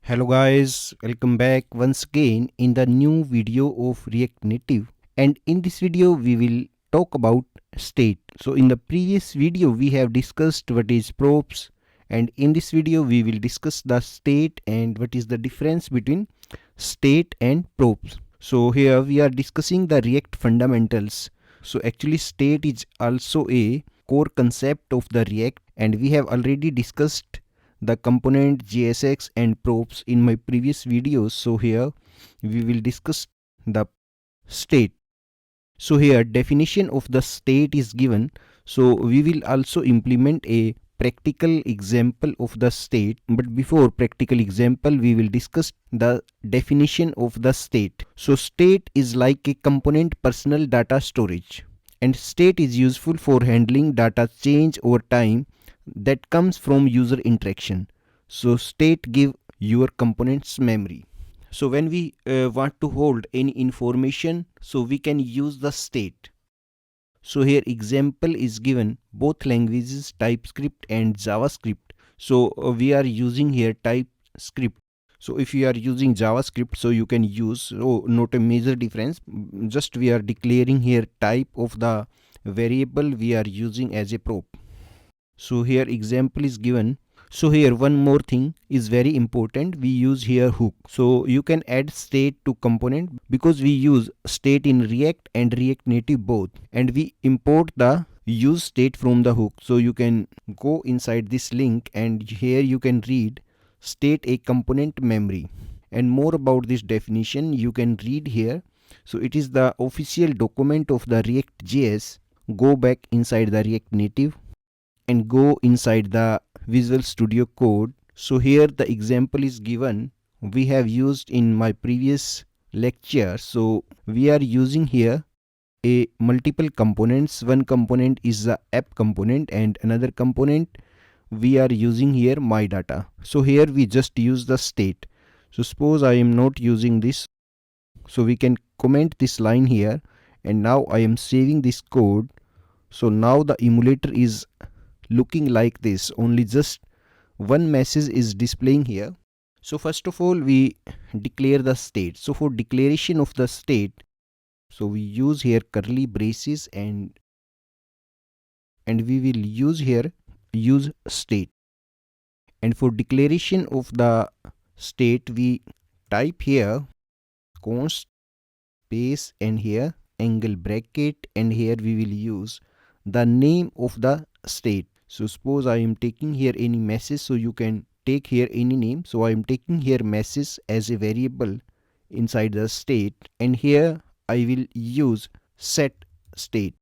Hello guys, welcome back once again in the new video of React Native, and in this video we will talk about state. So in the previous video we have discussed what is props, and in this video we will discuss the state and what is the difference between state and props. So here we are discussing the React fundamentals. So actually state is also a core concept of the React, and we have already discussed the component JSX and props in my previous videos. So here we will discuss the state. So here definition of the state is given. So we will also implement a practical example of the state, but before practical example we will discuss the definition of the state. So state is like a component personal data storage, and state is useful for handling data change over time that comes from user interaction. So state give your components memory. So when we want to hold any information, so we can use the state. So here example is given, both languages TypeScript and JavaScript. So we are using here TypeScript. So if you are using JavaScript, so you can use, not a major difference, just we are declaring here type of the variable we are using as a prop. So here example is given. So here one more thing is very important, we use here hook. So you can add state to component because we use state in React and React Native both, and we import the use state from the hook. So you can go inside this link and here you can read state a component memory, and more about this definition you can read here. So it is the official document of the React.js. Go back inside the React Native and go inside the Visual Studio Code. So here the example is given, we have used in my previous lecture. So we are using here a multiple components. One component is the app component and another component we are using here my data. So here we just use the state. So suppose I am not using this, so we can comment this line here, and now I am saving this code. So now the emulator is looking like this, only just one message is displaying here. So first of all we declare the state. So for declaration of the state, so we use here curly braces and we will use here use state. And for declaration of the state we type here const space and here angle bracket, and here we will use the name of the state. So suppose I am taking here any message, so you can take here any name. So I am taking here message as a variable inside the state, and here I will use set state.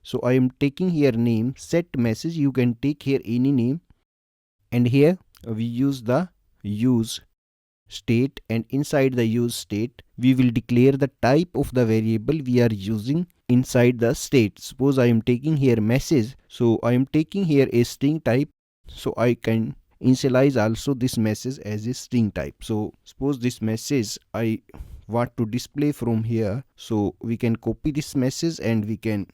So I am taking here name set message, you can take here any name, and here we use the use state, and inside the use state we will declare the type of the variable we are using inside the state. Suppose I am taking here message, so I am taking here a string type, so I can initialize also this message as a string type. So suppose this message I want to display from here, so we can copy this message and we can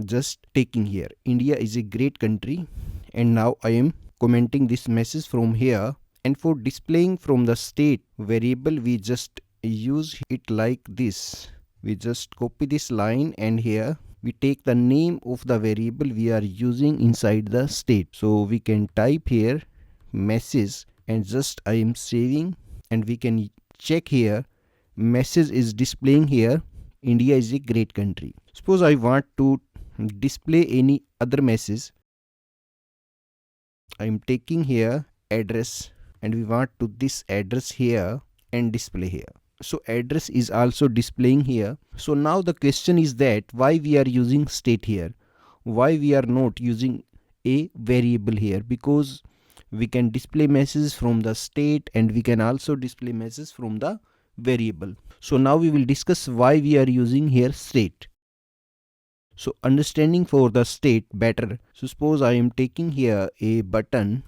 just taking here India is a great country, and now I am commenting this message from here. And for displaying from the state variable we just use it like this. We just copy this line and here we take the name of the variable we are using inside the state. So we can type here message and just I am saving, and we can check here message is displaying here India is a great country. Suppose I want to display any other message, I am taking here address and we want to this address here and display here. So address is also displaying here. So now the question is that why we are using state here, why we are not using a variable here, because we can display messages from the state and we can also display messages from the variable. So now we will discuss why we are using here state. So understanding for the state better, so suppose I am taking here a button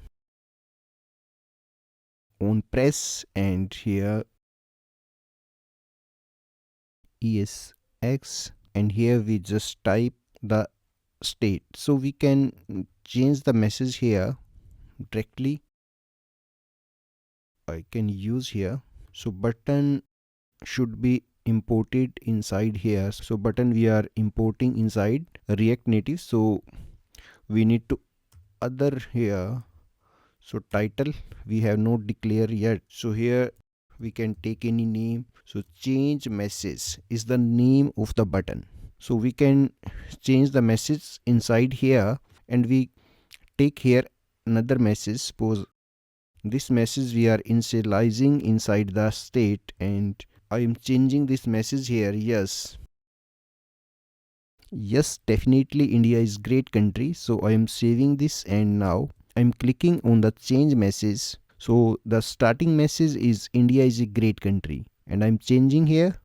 on press and here ESX, and here we just type the state. So we can change the message here directly. I can use here. So button should be imported inside here. So button we are importing inside React Native. So we need to other here. So title we have not declared yet. So here we can take any name. So change message is the name of the button. So we can change the message inside here, and we take here another message. Suppose this message we are initializing inside the state, and I am changing this message here. Yes, definitely India is great country. So I am saving this, and now I'm clicking on the change message. So the starting message is India is a great country, and I'm changing here.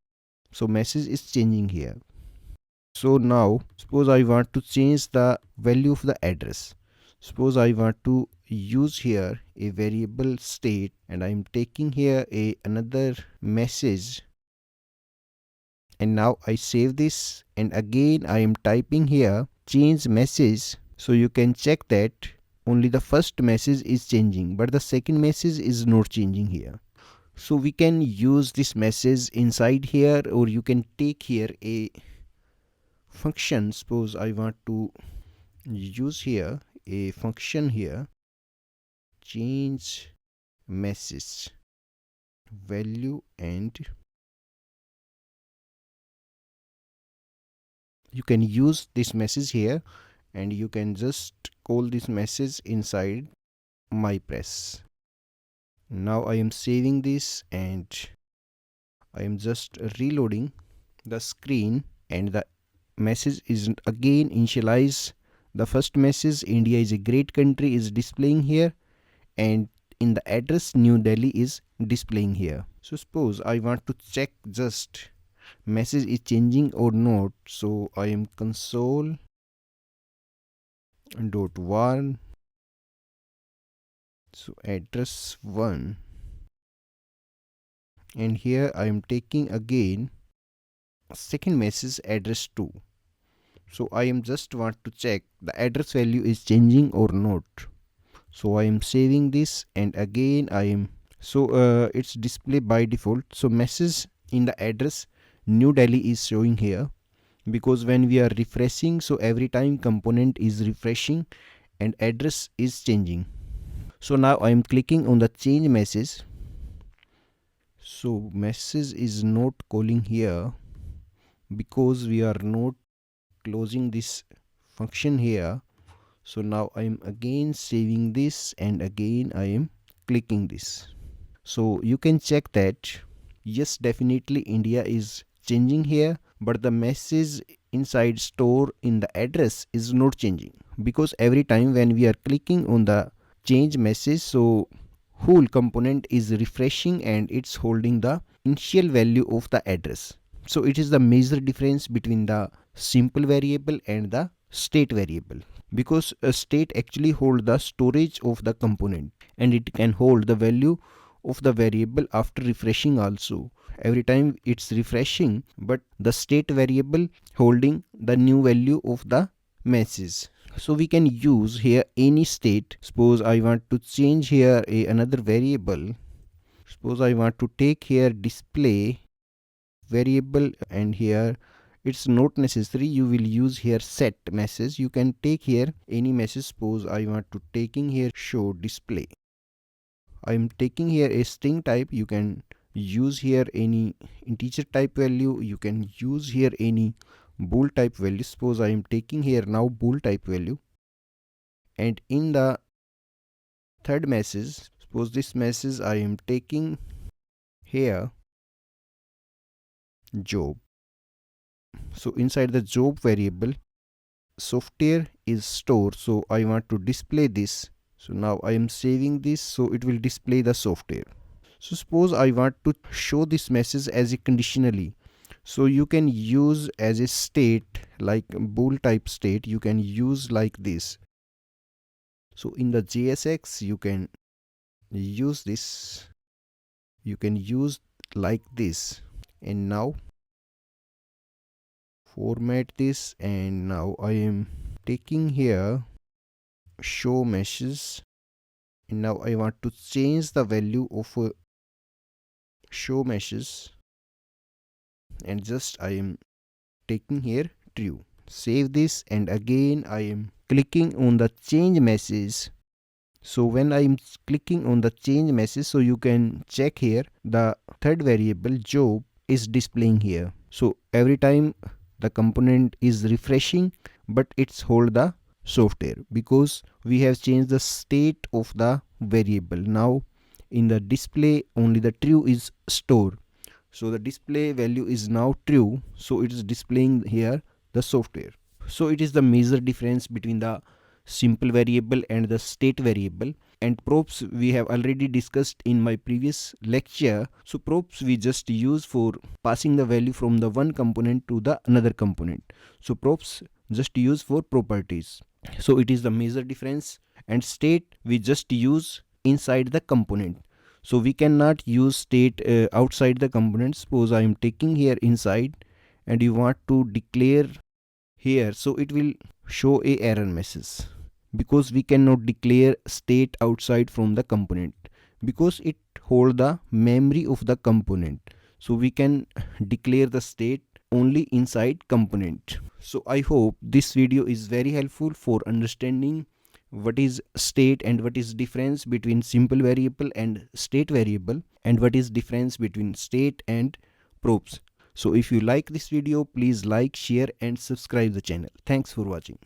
So message is changing here. So now suppose I want to change the value of the address. Suppose I want to use here a variable state, and I'm taking here another message, and now I save this, and again I am typing here change message. So you can check that only the first message is changing, but the second message is not changing here. So we can use this message inside here, or you can take here a function. Suppose I want to use here a function here, change message value, and you can use this message here, and you can just call this message inside my press. Now I am saving this, and I am just reloading the screen, and the message is again initialized. The first message India is a great country is displaying here, and in the address New Delhi is displaying here. So suppose I want to check just message is changing or not. So I am console dot one, so address 1, and here I am taking again second message address 2. So I am just want to check the address value is changing or not. So I am saving this, and again I am it's display by default. So message in the address New Delhi is showing here, because when we are refreshing, so every time component is refreshing and address is changing. So now I am clicking on the change message. So message is not calling here because we are not closing this function here. So now I am again saving this, and again I am clicking this. So you can check that yes, definitely India is changing here, but the message inside store in the address is not changing, because every time when we are clicking on the change message, so whole component is refreshing and it's holding the initial value of the address. So it is the major difference between the simple variable and the state variable, because a state actually hold the storage of the component, and it can hold the value of the variable after refreshing also. Every time it's refreshing, but the state variable holding the new value of the message. So we can use here any state. Suppose I want to change here another variable. Suppose I want to take here display variable, and here it's not necessary you will use here set message. You can take here any message. Suppose I want to taking here show display. I am taking here a string type. You can use here any integer type value. You can use here any bool type value. Suppose I am taking here now bool type value, and in the third message, suppose this message I am taking here job. So inside the job variable, software is stored, so I want to display this. So now I am saving this, so it will display the software. So suppose I want to show this message as a conditionally, so you can use as a state like bool type state. You can use like this. So in the JSX you can use this, you can use like this, and now format this, and now I am taking here show message And now I want to change the value of show meshes, and just I am taking here true. Save this, and again I am clicking on the change message. So when I am clicking on the change message, so you can check here the third variable job is displaying here. So every time the component is refreshing, but it's hold the software because we have changed the state of the variable. Now in the display only the true is stored. So the display value is now true, so it is displaying here the software. So it is the major difference between the simple variable and the state variable. And props we have already discussed in my previous lecture. So props we just use for passing the value from the one component to the another component. So props just use for properties. So it is the major difference. And state we just use inside the component. So we cannot use state outside the component. Suppose I am taking here inside and you want to declare here, so it will show a error message because we cannot declare state outside from the component because it hold the memory of the component. So we can declare the state only inside component. So I hope this video is very helpful for understanding what is state and what is difference between simple variable and state variable, and what is difference between state and props. So if you like this video, please like, share and subscribe the channel. Thanks for watching.